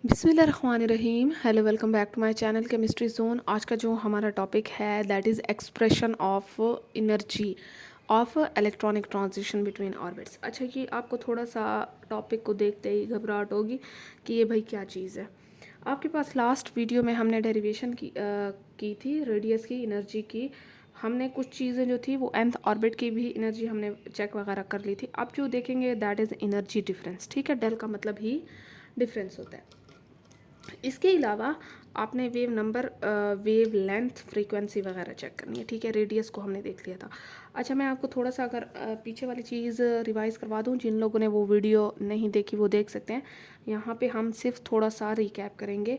बिस्मिल्लाहिर्रहमानिर्रहीम। Hello, welcome back to my channel chemistry zone. आज का जो हमारा टॉपिक है that is expression of energy of electronic transition between orbits. अच्छा, ये आपको थोड़ा सा टॉपिक को देखते ही घबराहट होगी कि ये भाई क्या चीज़ है। आपके पास लास्ट वीडियो में हमने डेरिवेशन की थी रेडियस की एनर्जी की। हमने कुछ चीज़ें जो थी वो nth ऑर्बिट की भी एनर्जी हमने चेक वगैरह कर ली थी। अब जो देखेंगे दैट इज़ एनर्जी डिफरेंस। ठीक है, डेल का मतलब ही डिफरेंस होता है। इसके अलावा आपने wave number, wave length, frequency वगैरह चेक करनी है। ठीक है, रेडियस को हमने देख लिया था। अच्छा, मैं आपको थोड़ा सा अगर पीछे वाली चीज़ रिवाइज करवा दूं, जिन लोगों ने वो वीडियो नहीं देखी वो देख सकते हैं। यहाँ पे हम सिर्फ थोड़ा सा रिकैप करेंगे।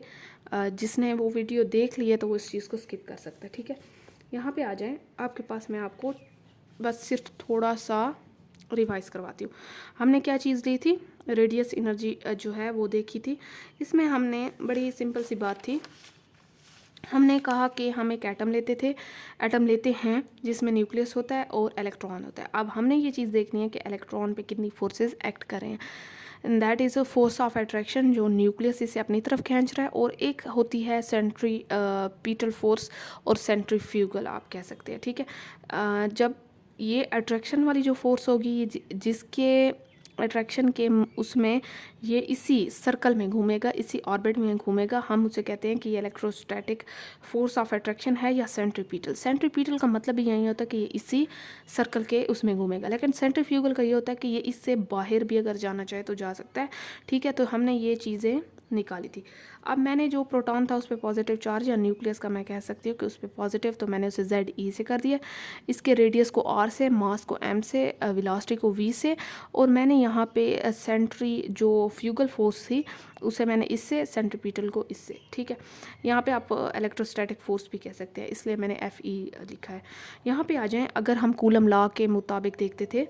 जिसने वो वीडियो देख ली है तो वो इस चीज़ को स्किप कर सकता है। ठीक है, यहाँ पे आ जाएं। आपके पास मैं आपको बस सिर्फ थोड़ा सा रिवाइज करवाती हूँ। हमने क्या चीज़ ली थी, रेडियस एनर्जी जो है वो देखी थी। इसमें हमने बड़ी सिंपल सी बात थी, हमने कहा कि हम एक एटम लेते थे, एटम लेते हैं जिसमें न्यूक्लियस होता है और इलेक्ट्रॉन होता है। अब हमने ये चीज़ देखनी है कि इलेक्ट्रॉन पे कितनी फोर्सेस एक्ट कर रहे हैं। That is a force of attraction जो न्यूक्लियस इसे अपनी तरफ खींच रहा है, और एक होती है सेंट्रीपीटल फोर्स और सेंट्रीफ्यूगल आप कह सकते हैं। ठीक है, जब ये अट्रैक्शन वाली जो फोर्स होगी, जिसके अट्रैक्शन के उसमें ये इसी सर्कल में घूमेगा, इसी ऑर्बिट में घूमेगा, हम उसे कहते हैं कि ये इलेक्ट्रोस्टैटिक फोर्स ऑफ अट्रैक्शन है या सेंट्रीपीटल। सेंट्रीपीटल का मतलब भी यही होता है कि ये इसी सर्कल के उसमें घूमेगा, लेकिन सेंट्रीफ्यूगल का ये होता है कि ये इससे बाहर भी अगर जाना चाहे तो जा सकता है। ठीक है, तो हमने ये चीज़ें निकाली थी। अब मैंने जो प्रोटॉन था उस पर पॉजिटिव चार्ज, या न्यूक्लियस का मैं कह सकती हूँ कि उस पर पॉजिटिव, तो मैंने उसे ZE से कर दिया। इसके रेडियस को R से, मास को M से, वेलोसिटी को V से, और मैंने यहाँ पे सेंट्री जो फ्यूगल फोर्स थी उसे मैंने इससे, सेंट्रीपिटल को इससे। ठीक है, यहाँ पे आप इलेक्ट्रोस्टैटिक फोर्स भी कह सकते हैं, इसलिए मैंने FE लिखा है। यहाँ पे आ जाएं, अगर हम कूलम लॉ के मुताबिक देखते थे,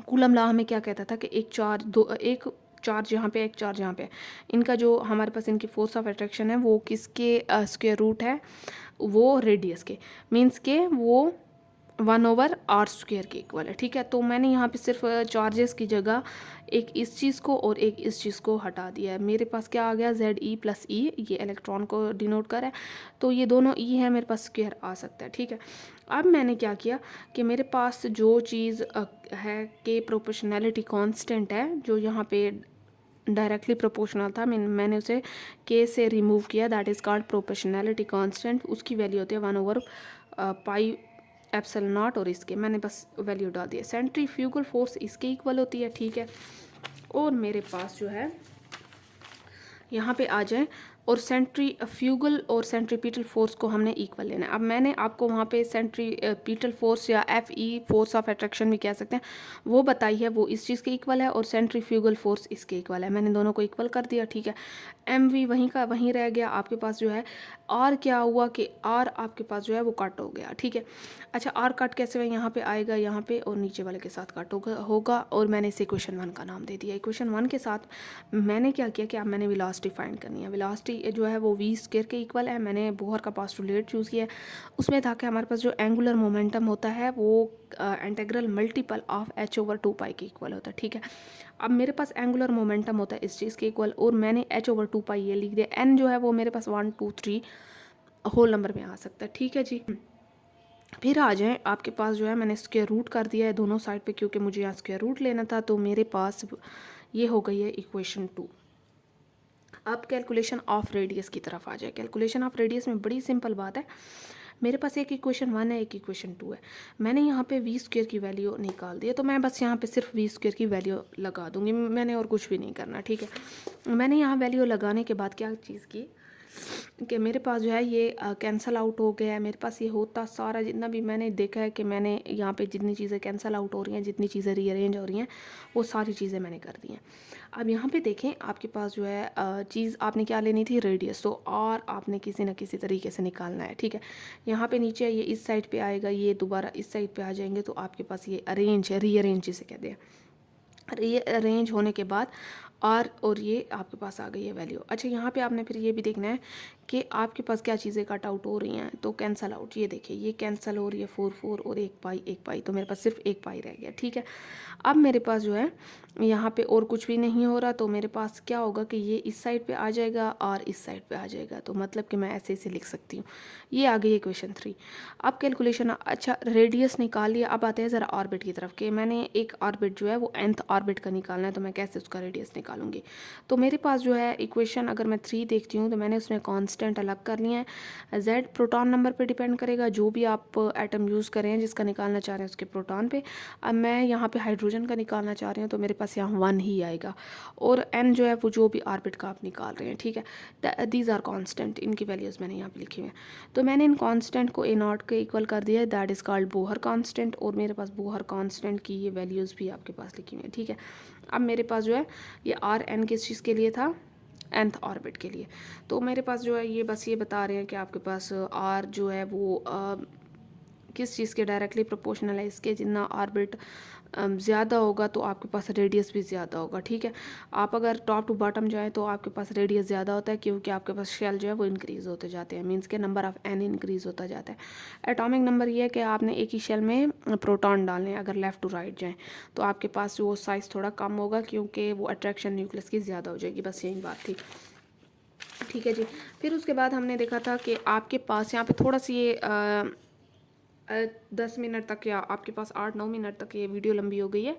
कूलम लॉ हमें क्या कहता था कि एक चार्ज यहाँ पे, एक चार्ज यहाँ पे, इनका जो हमारे पास इनकी फोर्स ऑफ अट्रैक्शन है वो किसके स्क्वायर रूट है, वो रेडियस के, मीन्स के वो 1/r² के इक्वल है। ठीक है, तो मैंने यहाँ पे सिर्फ चार्जेस की जगह एक इस चीज़ को और एक इस चीज़ को हटा दिया है। मेरे पास क्या आ गया, ZE + E, ये इलेक्ट्रॉन को डिनोट कर है, तो ये दोनों E है, मेरे पास स्क्वायर आ सकता है। ठीक है, अब मैंने क्या किया कि मेरे पास जो चीज़ है कि प्रोपोर्शनैलिटी कांस्टेंट है, जो यहाँ पे डायरेक्टली प्रोपोर्शनल था, मैंने उसे K से रिमूव किया, that is called proportionality constant. उसकी वैल्यू होती है 1/πε0, और इसके मैंने बस वैल्यू डाल दी है। सेंट्रीफ्यूगल फोर्स इसके इक्वल होती है। ठीक है, और मेरे पास जो है यहाँ पे आ जाए, और सेंट्रीफ्यूगल और सेंट्रीपिटल फोर्स को हमने इक्वल लेना है। अब मैंने आपको वहाँ पे सेंट्रीपिटल फोर्स या FE, फोर्स ऑफ अट्रैक्शन भी कह सकते हैं, वो बताई है, वो इस चीज़ के इक्वल है, और सेंट्रीफ्यूगल फोर्स इसके इक्वल है। मैंने दोनों को इक्वल कर दिया। ठीक है, MV वहीं का वहीं रह गया। आपके पास जो है R क्या हुआ कि R आपके पास जो है वो कट हो गया। ठीक है, अच्छा, R कट कैसे हुआ, यहाँ पे आएगा, यहाँ पे, और नीचे वाले के साथ कट होगा, और मैंने इसे इक्वेशन 1 का नाम दे दिया। इक्वेशन 1 के साथ मैंने क्या किया कि अब मैंने वेलोसिटी फाइंड करनी है। वेलोसिटी जो है वो V² के इक्वल है। मैंने बोहर का पोस्टुलेट चूज़ किया, उसमें था कि हमारे पास जो एंगुलर मोमेंटम होता है वो इंटीग्रल मल्टीपल ऑफ h/2π के इक्वल होता है। ठीक है, अब मेरे पास एंगुलर मोमेंटम होता है इस चीज़ के इक्वल, और मैंने h/2π ये लिख दिया। n जो है वो मेरे पास 1 2 3 होल नंबर में आ सकता है। ठीक है जी, फिर आ जाएं, आपके पास जो है मैंने स्क्वायर रूट कर दिया है दोनों साइड पे, क्योंकि मुझे यहाँ स्क्वायर रूट लेना था, तो मेरे पास ये हो गई है इक्वेशन 2। अब कैलकुलेशन ऑफ रेडियस की तरफ आ जाए। कैलकुलेशन ऑफ रेडियस में बड़ी सिंपल बात है। मेरे पास एक इक्वेशन 1 है, एक इक्वेशन 2 है। मैंने यहाँ पे V² की वैल्यू निकाल दी है, तो मैं बस यहाँ पे सिर्फ V² की वैल्यू लगा दूँगी, मैंने और कुछ भी नहीं करना। ठीक है, मैंने यहाँ वैल्यू लगाने के बाद क्या चीज़ की कि मेरे पास जो है ये कैंसल आउट हो गया है। मेरे पास ये होता सारा, जितना भी मैंने देखा है कि मैंने यहाँ पे जितनी चीज़ें कैंसल आउट हो रही हैं, जितनी चीज़ें रीअरेंज हो रही हैं, वो सारी चीज़ें मैंने कर दी हैं। अब यहाँ पे देखें, आपके पास जो है चीज़ आपने क्या लेनी थी, रेडियस, तो और आपने किसी न किसी तरीके से निकालना है। ठीक है, यहाँ पे नीचे ये इस साइड पे आएगा, ये दोबारा इस साइड पे आ जाएंगे, तो आपके पास ये अरेंज है, रीअरेंज जिसे कहते हैं। रीअरेंज होने के बाद और ये आपके पास आ गई है वैल्यू। अच्छा, यहाँ पे आपने फिर ये भी देखना है कि आपके पास क्या चीज़ें कट आउट हो रही हैं, तो कैंसल आउट, ये देखिए ये कैंसिल हो रही है 4 4 और 1 पाई, तो मेरे पास सिर्फ 1 पाई रह गया। ठीक है, अब मेरे पास जो है यहाँ पे और कुछ भी नहीं हो रहा, तो मेरे पास क्या होगा कि ये इस साइड पे आ जाएगा और इस साइड पे आ जाएगा, तो मतलब कि मैं ऐसे इसे लिख सकती हूँ। ये आ गई इक्वेशन 3। अब कैलकुलेशन, अच्छा रेडियस निकाल लिया, अब आते हैं ज़रा ऑर्बिट की तरफ के मैंने एक ऑर्बिट जो है वो nth ऑर्बिट का निकालना है, तो मैं कैसे उसका रेडियस निकालूंगी। तो मेरे पास जो है इक्वेशन अगर मैं 3 देखती हूँ तो मैंने उसमें कांस्टेंट अलग कर लिया है। z प्रोटॉन नंबर पे डिपेंड करेगा, जो भी आप एटम यूज़ करें जिसका निकालना चाह रहे हैं उसके प्रोटॉन पे। अब मैं यहाँ पे हाइड्रोजन का निकालना चाह रही हूँ, तो मेरे पास यहाँ 1 ही आएगा, और n जो है वो जो भी ऑर्बिट का आप निकाल रहे हैं। ठीक है, दीज आर कांस्टेंट, इनकी वैल्यूज़ मैंने यहाँ पे लिखी हुई हैं। तो मैंने इन कांस्टेंट को a0 के इक्वल कर दिया है, that is called Bohr constant, और मेरे पास बोहर कांस्टेंट की ये वैल्यूज़ भी आपके पास लिखी हुई हैं। ठीक है, अब मेरे पास जो है ये आर एन किस चीज़ के लिए था, nth ऑर्बिट के लिए। तो मेरे पास जो है ये बस ये बता रहे हैं कि आपके पास आर जो है वो किस चीज़ के डायरेक्टली प्रोपोर्शनल है, इसके जितना ऑर्बिट ज़्यादा होगा तो आपके पास रेडियस भी ज़्यादा होगा। ठीक है, आप अगर टॉप टू बॉटम जाएँ तो आपके पास रेडियस ज़्यादा होता है, क्योंकि आपके पास शेल जो है वो इंक्रीज़ होते जाते हैं, मीन्स के नंबर ऑफ एन इंक्रीज़ होता जाता है। एटॉमिक नंबर ये है कि आपने एक ही शेल में प्रोटॉन डालने हैं, अगर लेफ़्ट टू राइट जाएँ तो आपके पास वो साइज़ थोड़ा कम होगा, क्योंकि वो अट्रैक्शन न्यूक्लियस की ज़्यादा हो जाएगी, बस यही बात थी। ठीक है जी, फिर उसके बाद हमने देखा था कि आपके पास यहाँ पे थोड़ा सी ये 10 मिनट तक या आपके पास 8-9 मिनट तक ये वीडियो लंबी हो गई है,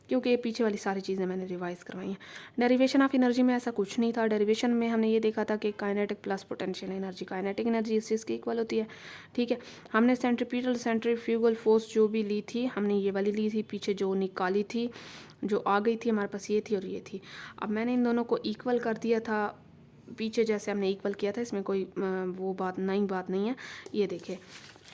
क्योंकि ये पीछे वाली सारी चीज़ें मैंने रिवाइज करवाई हैं। डेरिवेशन ऑफ एनर्जी में ऐसा कुछ नहीं था। डेरिवेशन में हमने ये देखा था कि kinetic plus potential energy, kinetic energy इस चीज़ की इक्वल होती है। ठीक है, हमने सेंट्रीपिटल सेंट्रीफ्यूगल फोर्स जो भी ली थी, हमने ये वाली ली थी, पीछे जो निकाली थी, जो आ गई थी हमारे पास ये थी और ये थी। अब मैंने इन दोनों को इक्वल कर दिया था, पीछे जैसे हमने इक्वल किया था, इसमें कोई वो नई बात नहीं है, ये देखिए।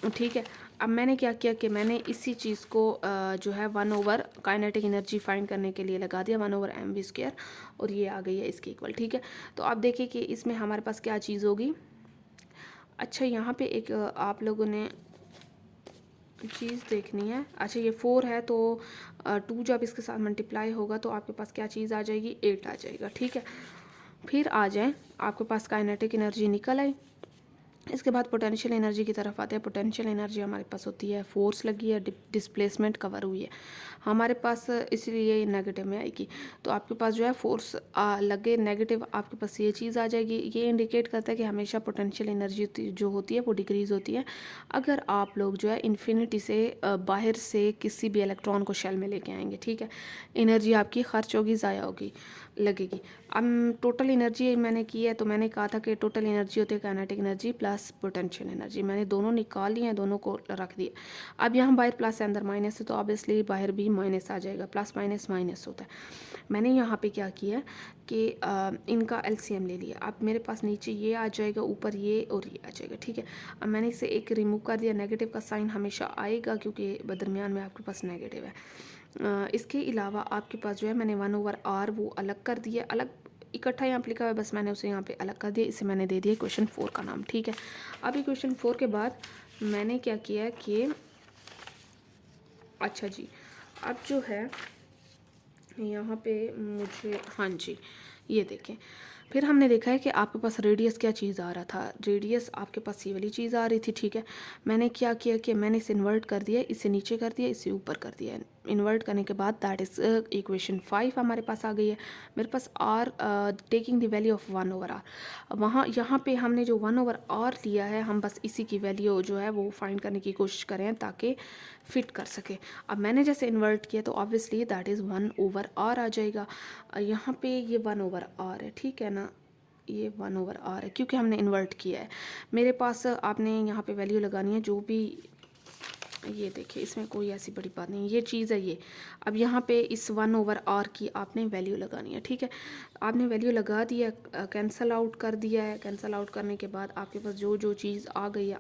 ठीक है, अब मैंने क्या किया कि मैंने इसी चीज़ को जो है 1/, काइनेटिक एनर्जी फाइंड करने के लिए लगा दिया 1/mv², और ये आ गई है इसके इक्वल। ठीक है, तो आप देखिए कि इसमें हमारे पास क्या चीज़ होगी। अच्छा, यहाँ पे एक आप लोगों ने चीज़ देखनी है। अच्छा, ये 4 है, तो 2 जब इसके साथ मल्टीप्लाई होगा तो आपके पास क्या चीज़ आ जाएगी, 8 आ जाएगा। ठीक है, फिर आ जाए आपके पास काइनेटिक एनर्जी निकल आई। इसके बाद पोटेंशियल एनर्जी की तरफ आते हैं। पोटेंशियल एनर्जी हमारे पास होती है, फोर्स लगी है, डिस्प्लेसमेंट कवर हुई है हमारे पास, इसलिए ये नेगेटिव में आएगी। तो आपके पास जो है फोर्स लगे नेगेटिव, आपके पास ये चीज़ आ जाएगी। ये इंडिकेट करता है कि हमेशा पोटेंशियल एनर्जी जो होती है वो डिक्रीज़ होती है अगर आप लोग जो है इन्फिनिटी से बाहर से किसी भी इलेक्ट्रॉन को शेल में लेके आएंगे। ठीक है, एनर्जी आपकी खर्च होगी, ज़ाया होगी, लगेगी। अब टोटल एनर्जी मैंने की है, तो मैंने कहा था कि टोटल एनर्जी होती है kinetic energy plus potential energy, मैंने दोनों निकाल लिए हैं, दोनों को रख दिया। अब यहाँ बाहर प्लस है, अंदर माइनस है, तो ऑब्वियसली बाहर भी माइनस आ जाएगा, प्लस माइनस माइनस होता है। मैंने यहाँ पे क्या किया कि इनका एलसीएम ले लिया। अब मेरे पास नीचे ये आ जाएगा, ऊपर ये और ये आ जाएगा। ठीक है, अब मैंने इसे एक रिमूव कर दिया, नेगेटिव का साइन हमेशा आएगा क्योंकि दरमियान में आपके पास नेगेटिव है। इसके अलावा आपके पास जो है मैंने 1/r वो अलग कर दिया, अलग इकट्ठा यहाँ पे लिखा हुआ है, बस मैंने उसे यहाँ पे अलग कर दिया, इसे मैंने दे दिया क्वेश्चन 4 का नाम। ठीक है, अभी क्वेश्चन 4 के बाद मैंने क्या किया कि अच्छा जी, अब जो है यहाँ पे मुझे, हाँ जी, ये देखें, फिर हमने देखा है कि आपके पास रेडियस क्या चीज़ आ रहा था, रेडियस आपके पास ये वाली चीज़ आ रही थी। ठीक है, मैंने क्या किया कि मैंने इसे इन्वर्ट कर दिया, इसे नीचे कर दिया, इसे ऊपर कर दिया। इन्वर्ट करने के बाद दैट इज़ इक्वेशन 5 हमारे पास आ गई है। मेरे पास are taking the value of 1/r, वहाँ यहाँ पे हमने जो 1/r लिया है, हम बस इसी की वैल्यू जो है वो फाइंड करने की कोशिश करें ताकि फिट कर सके। अब मैंने जैसे इन्वर्ट किया तो ऑब्वियसली दैट इज़ 1/r आ जाएगा। यहाँ पे ये 1/r है, ठीक है ना, ये 1/r है क्योंकि हमने इन्वर्ट किया है। मेरे पास आपने यहाँ पे वैल्यू लगानी है जो भी, ये देखिए इसमें कोई ऐसी बड़ी बात नहीं, ये चीज़ है ये। अब यहाँ पे इस 1/r की आपने वैल्यू लगानी है। ठीक है, आपने वैल्यू लगा दिया, कैंसल आउट कर दिया है। कैंसल आउट करने के बाद आपके पास जो जो चीज़ आ गई है,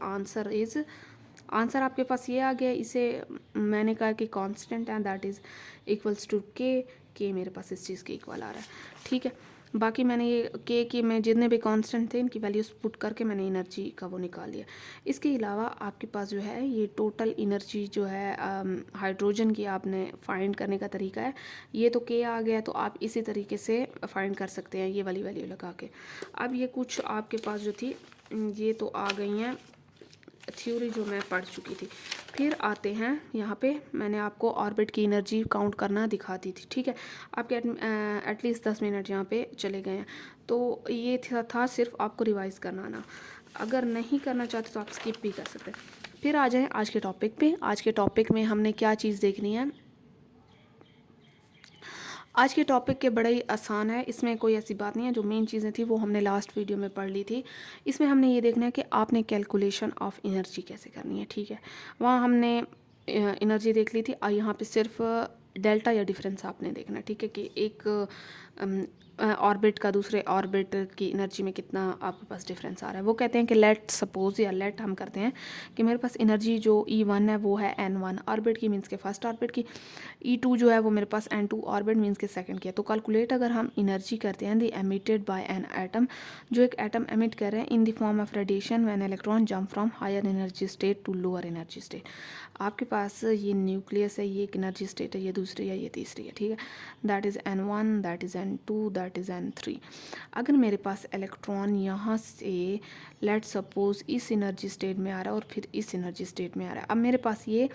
आंसर आपके पास ये आ गया। इसे मैंने कहा कि कांस्टेंट है, दैट इज़ इक्वल्स टू के मेरे पास इस चीज़ के इक्वल आ रहा है। ठीक है, बाकी मैंने ये के में जितने भी कांस्टेंट थे इनकी वैल्यूज़ पुट करके मैंने एनर्जी का वो निकाल लिया। इसके अलावा आपके पास जो है ये टोटल एनर्जी जो है हाइड्रोजन की आपने फाइंड करने का तरीका है। ये तो के आ गया, तो आप इसी तरीके से फाइंड कर सकते हैं ये वाली वैल्यू लगा के। अब ये कुछ आपके पास जो थी ये तो आ गई हैं थ्योरी जो मैं पढ़ चुकी थी। फिर आते हैं यहाँ पे, मैंने आपको ऑर्बिट की एनर्जी काउंट करना दिखाती थी, ठीक है। आपके एटलीस्ट 10 मिनट यहाँ पे चले गए हैं, तो ये था सिर्फ आपको रिवाइज करना ना। अगर नहीं करना चाहते तो आप स्किप भी कर सकते हैं। फिर आ जाएँ आज के टॉपिक पे। आज के टॉपिक में हमने क्या चीज़ देखनी है। आज के टॉपिक के बड़ा ही आसान है, इसमें कोई ऐसी बात नहीं है। जो मेन चीज़ें थी वो हमने लास्ट वीडियो में पढ़ ली थी। इसमें हमने ये देखना है कि आपने कैलकुलेशन ऑफ एनर्जी कैसे करनी है, ठीक है। वहाँ हमने एनर्जी देख ली थी, और यहाँ पे सिर्फ डेल्टा या डिफरेंस आपने देखना है, ठीक है, कि एक ऑर्बिट का दूसरे ऑर्बिट की एनर्जी में कितना आपके पास डिफरेंस आ रहा है। वो कहते हैं कि लेट सपोज या लेट हम करते हैं कि मेरे पास एनर्जी जो E1 है वो है N1 ऑर्बिट की, मीन्स के फर्स्ट ऑर्बिट की। E2 जो है वो मेरे पास N2 ऑर्बिट मीन्स के सेकंड की है। तो कैलकुलेट अगर हम एनर्जी करते हैं the emitted by an atom, जो एक एटम एमिट कर रहे हैं in the form of radiation when electron jump from higher energy state to lower energy state. आपके पास ये न्यूक्लियस है, ये एक एनर्जी स्टेट है, ये दूसरी है, ये तीसरी है, ठीक है। That is N1, that is N2, that is N3। अगर मेरे पास इलेक्ट्रॉन यहाँ से लेट सपोज इस एनर्जी स्टेट में आ रहा है और फिर इस एनर्जी स्टेट में आ रहा है, अब मेरे पास ये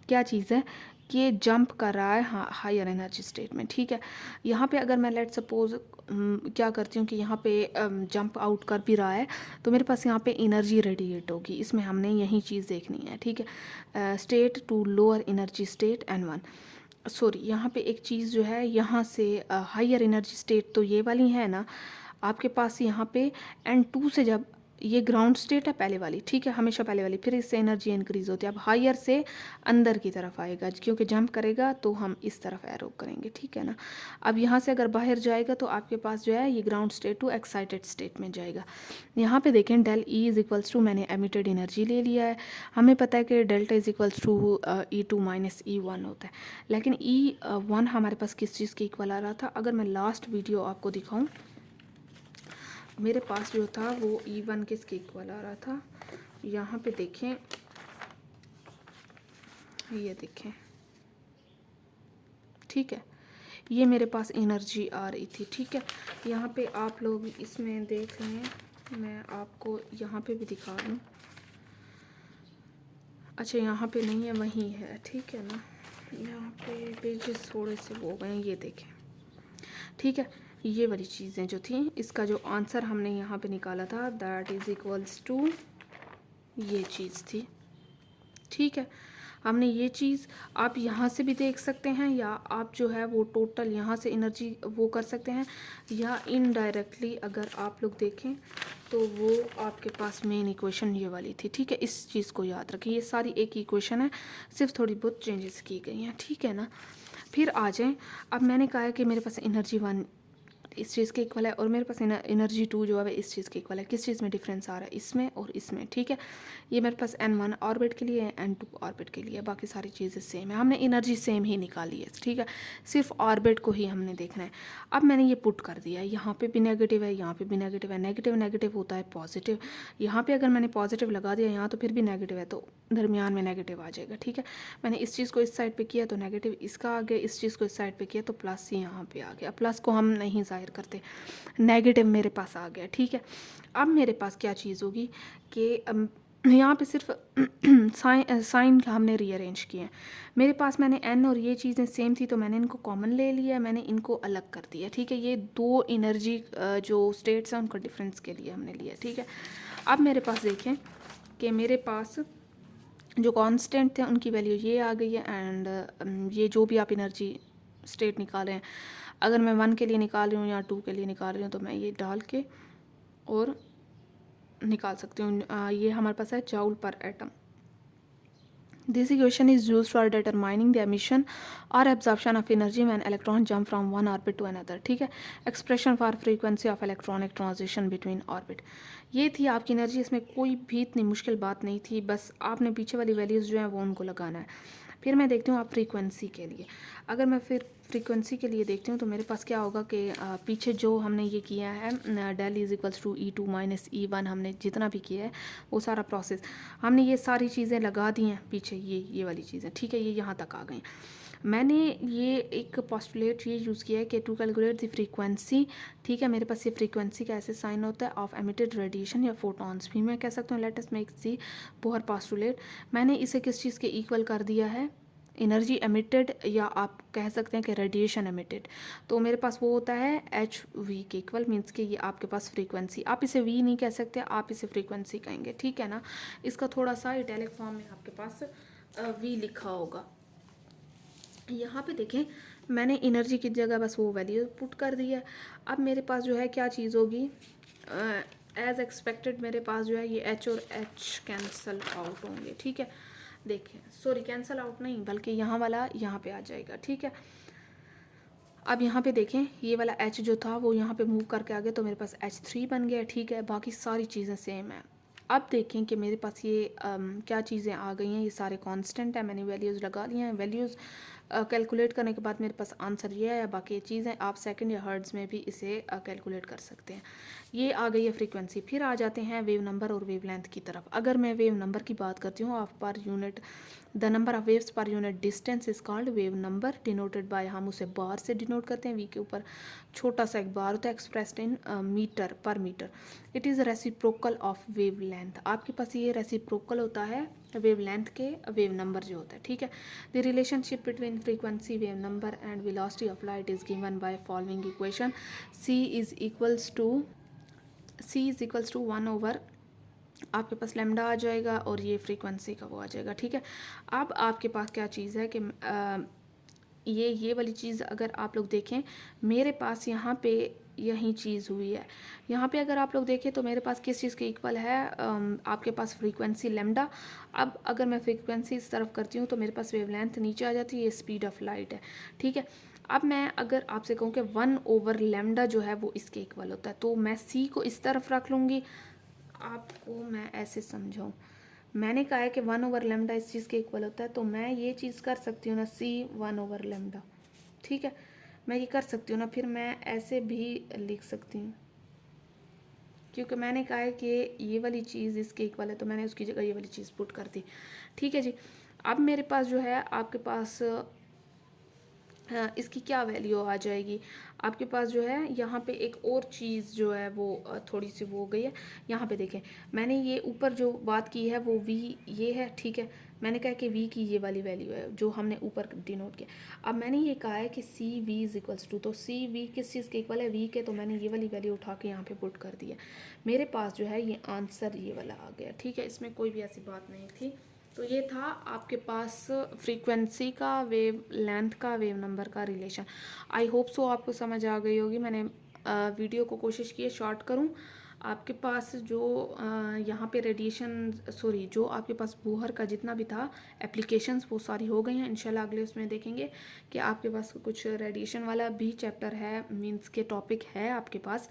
क्या चीज़ है कि जंप कर रहा है हायर एनर्जी स्टेट में, ठीक है। यहाँ पे अगर मैं लेट सपोज क्या करती हूँ कि यहाँ पे जंप आउट कर भी रहा है, तो मेरे पास यहाँ पे एनर्जी रेडिएट होगी। इसमें हमने यही चीज़ देखनी है, ठीक है। State to lower energy state N1, sorry यहाँ पे एक चीज़ जो है, यहाँ से हायर एनर्जी स्टेट तो ये वाली है ना आपके पास, यहाँ पे N2 से जब ये ग्राउंड स्टेट है पहले वाली, ठीक है, हमेशा पहले वाली, फिर इससे एनर्जी इंक्रीज होती है। अब हायर से अंदर की तरफ आएगा, क्योंकि जंप करेगा तो हम इस तरफ एरो करेंगे, ठीक है ना। अब यहाँ से अगर बाहर जाएगा तो आपके पास जो है ये ground state to excited state में जाएगा। यहाँ पे देखें del E is equals to, मैंने एमिटेड एनर्जी ले लिया है। हमें पता है कि delta is equals to E2 minus E1 होता है, लेकिन E1 हमारे पास किस चीज़ के इक्वल आ रहा था। अगर मैं लास्ट वीडियो आपको दिखाऊँ, मेरे पास जो था वो E1 किसके इक्वल आ रहा था, यहाँ पे देखें, ये देखें, ठीक है, ये मेरे पास एनर्जी आ रही थी, ठीक है। यहाँ पे आप लोग इसमें देख लें, मैं आपको यहाँ पे भी दिखा दूँ। अच्छा यहाँ पे नहीं है, वहीं है, ठीक है ना। यहाँ पे पेजेस थोड़े से वो हो गए, ये देखें, ठीक है। ये वाली चीज़ें जो थी, इसका जो आंसर हमने यहाँ पे निकाला था दैट इज़ इक्वल्स टू ये चीज़ थी, ठीक है। हमने ये चीज़ आप यहाँ से भी देख सकते हैं, या आप जो है वो टोटल यहाँ से एनर्जी वो कर सकते हैं, या इनडायरेक्टली अगर आप लोग देखें तो वो आपके पास मेन इक्वेशन ये वाली थी, ठीक है। इस चीज़ को याद रखें, ये सारी एक इक्वेशन है, सिर्फ थोड़ी बहुत चेंजेस की गई हैं, ठीक है ना। फिर आ जाएं, अब मैंने कहा है कि मेरे पास एनर्जी 1 इस चीज़ के इक्वल है और मेरे पास एनर्जी 2 जो है इस चीज़ के इक्वल है। किस चीज़ में डिफरेंस आ रहा है, इसमें और इसमें, ठीक है। ये मेरे पास N1 ऑर्बिट के लिए है, N2 ऑर्बिट के लिए, बाकी सारी चीज़ें सेम है। हमने एनर्जी सेम ही निकाली है, ठीक है, सिर्फ ऑर्बिट को ही हमने देखना है। अब मैंने ये पुट कर दिया है, यहाँ पे भी नेगेटिव है, यहाँ पे भी नेगेटिव है। नेगेटिव नेगेटिव होता है पॉजिटिव, यहाँ पे अगर मैंने पॉजिटिव लगा दिया यहाँ तो फिर भी नेगेटिव है, तो दरमियान में नेगेटिव आ जाएगा, ठीक है। मैंने इस चीज़ को इस साइड पे किया तो नेगेटिव इसका आ गया, इस चीज़ को इस साइड पे किया तो प्लस ही यहाँ पे आ गया। प्लस को हम नहीं ज़ाहिर करते, नेगेटिव मेरे पास आ गया, ठीक है। अब मेरे पास क्या चीज़ होगी कि यहाँ पे सिर्फ साइन हमने रीअरेंज किए हैं। मेरे पास मैंने n और ये चीज़ें सेम थी तो मैंने इनको कॉमन ले लिया, मैंने इनको अलग कर दिया, ठीक है। ये दो एनर्जी जो स्टेट्स हैं उनका डिफरेंस के लिए हमने लिया, ठीक है। अब मेरे पास देखें कि मेरे पास जो कांस्टेंट थे उनकी वैल्यू ये आ गई है, एंड ये जो भी आप एनर्जी स्टेट निकालें हैं, अगर मैं 1 के लिए निकाल रही हूँ या 2 के लिए निकाल रही हूँ तो मैं ये डाल के और निकाल सकती हूँ। ये हमारे पास है joule per atom. This equation is used for determining the emission और absorption of energy when electron jump from one orbit to another, ठीक है। Expression for frequency of electronic transition between orbit, ये थी आपकी एनर्जी। इसमें कोई भी इतनी मुश्किल बात नहीं थी, बस आपने पीछे वाली वैल्यूज़ जो हैं वो उनको लगाना है। फिर मैं देखती हूँ आप फ्रीक्वेंसी के लिए, अगर मैं फिर फ्रीक्वेंसी के लिए देखती हूँ तो मेरे पास क्या होगा कि पीछे जो हमने ये किया है del is equals to E2 minus E1, हमने जितना भी किया है वो सारा प्रोसेस हमने ये सारी चीज़ें लगा दी हैं पीछे, ये वाली चीज़ें, ठीक है, ये यहाँ तक आ गई। मैंने ये एक पोस्टुलेट ये यूज़ किया है कि टू कैलकुलेट द फ्रीक्वेंसी, ठीक है, मेरे पास ये फ्रीक्वेंसी का ऐसे साइन होता है ऑफ एमिटेड रेडिएशन या फोटॉन्स भी मैं कह सकता हूँ। लेट अस मेक सी बोहर पोस्टुलेट, मैंने इसे किस चीज़ के इक्वल कर दिया है, एनर्जी एमिटेड, या आप कह सकते हैं कि रेडिएशन एमिटेड। तो मेरे पास वो होता है एच वी के इक्वल, मीन्स कि ये आपके पास फ्रीक्वेंसी, आप इसे वी नहीं कह सकते, आप इसे फ्रीक्वेंसी कहेंगे, ठीक है ना। इसका थोड़ा सा इटैलिक फॉर्म में आपके पास वी लिखा होगा। यहाँ पे देखें मैंने एनर्जी की जगह बस वो वैल्यू पुट कर दी है। अब मेरे पास जो है क्या चीज़ होगी, एज एक्सपेक्टेड मेरे पास जो है ये एच और एच कैंसल आउट होंगे, ठीक है। देखिए सॉरी कैंसल आउट नहीं बल्कि यहाँ वाला यहाँ पे आ जाएगा, ठीक है। अब यहाँ पे देखें ये वाला एच जो था वो यहाँ पे मूव करके आ गया तो मेरे पास H3 बन गया, ठीक है, बाकी सारी चीज़ें सेम है। अब देखें कि मेरे पास ये क्या चीज़ें आ गई हैं, ये सारे कांस्टेंट है, मैंने वैल्यूज़ लगा दी हैं। वैल्यूज़ कैलकुलेट करने के बाद मेरे पास आंसर ये है, बाकी ये चीज़ें आप सेकंड या हर्ट्ज़ में भी इसे कैलकुलेट कर सकते हैं। ये आ गई है फ्रीक्वेंसी। फिर आ जाते हैं वेव नंबर और वेव लेंथ की तरफ। अगर मैं वेव नंबर की बात करती हूँ, of per unit the number of waves per unit distance is called wave number, denoted by, हम उसे बार से डिनोट करते हैं, वी के ऊपर छोटा सा एक बार होता है, एक्सप्रेस्ड इन मीटर पर metre. It is reciprocal of wave length, आपके पास ये रेसिप्रोकल होता है वेव लेंथ के वेव नंबर जो होता है, ठीक है। The relationship between frequency wave number and velocity of light is given by following equation, C is equals to 1/, आपके पास लेमडा आ जाएगा और ये फ्रीक्वेंसी का वो आ जाएगा, ठीक है। अब आपके पास क्या चीज़ है कि ये वाली चीज़ अगर आप लोग देखें मेरे पास यहाँ पे यही चीज़ हुई है। यहाँ पे अगर आप लोग देखें तो मेरे पास किस चीज़ के इक्वल है, आपके पास फ्रीक्वेंसी लेमडा। अब अगर मैं फ्रीक्वेंसी इस तरफ करती हूँ तो मेरे पास वेवलेंथ नीचे आ जाती है, ये स्पीड ऑफ लाइट है, ठीक है। अब मैं अगर आपसे कहूँ कि 1/λ जो है वो इसके इक्वल होता है, तो मैं C को इस तरफ रख लूँगी, आपको मैं ऐसे समझाऊँ, मैंने कहा है कि 1/λ इस चीज़ के इक्वल होता है, तो मैं ये चीज़ कर सकती हूँ ना, C 1/λ, ठीक है, मैं ये कर सकती हूँ ना। फिर मैं ऐसे भी लिख सकती हूँ क्योंकि मैंने कहा है कि ये वाली चीज़ इसके इक्वल है, तो मैंने उसकी जगह ये वाली चीज़ पुट कर दी, ठीक है जी। अब मेरे पास जो है आपके पास इसकी क्या वैल्यू आ जाएगी, आपके पास जो है यहाँ पे एक और चीज़ जो है वो थोड़ी सी वो हो गई है। यहाँ पे देखें मैंने ये ऊपर जो बात की है वो v ये है, ठीक है, मैंने कहा कि v की ये वाली वैल्यू है जो हमने ऊपर डिनोट किया। अब मैंने ये कहा है कि सी वी इज इक्वल्स टू, तो सी वी किस चीज़ के इक्वल है, v के, तो मैंने ये वाली वैल्यू उठा के यहाँ पे पुट कर दिया, मेरे पास जो है ये आंसर ये वाला आ गया, ठीक है। इसमें कोई भी ऐसी बात नहीं थी। तो ये था आपके पास फ्रीक्वेंसी का, वेव लेंथ का, वेव नंबर का रिलेशन। आई होप सो आपको समझ आ गई होगी। मैंने वीडियो को कोशिश की है शॉर्ट करूं। आपके पास जो यहाँ पे रेडिएशन सॉरी जो आपके पास बोहर का जितना भी था एप्लीकेशंस वो सारी हो गई हैं। इंशाल्लाह अगले उसमें देखेंगे कि आपके पास कुछ रेडिएशन वाला भी चैप्टर है, मींस के टॉपिक है आपके पास।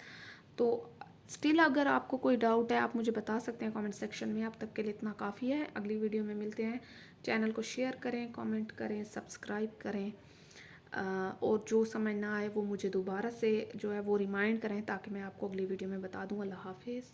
तो स्टिल अगर आपको कोई डाउट है आप मुझे बता सकते हैं कमेंट सेक्शन में। अब तक के लिए इतना काफ़ी है, अगली वीडियो में मिलते हैं। चैनल को शेयर करें, कमेंट करें, सब्सक्राइब करें, और जो समझ ना आए वो मुझे दोबारा से जो है वो रिमाइंड करें ताकि मैं आपको अगली वीडियो में बता दूँ। अल्लाह हाफिज़।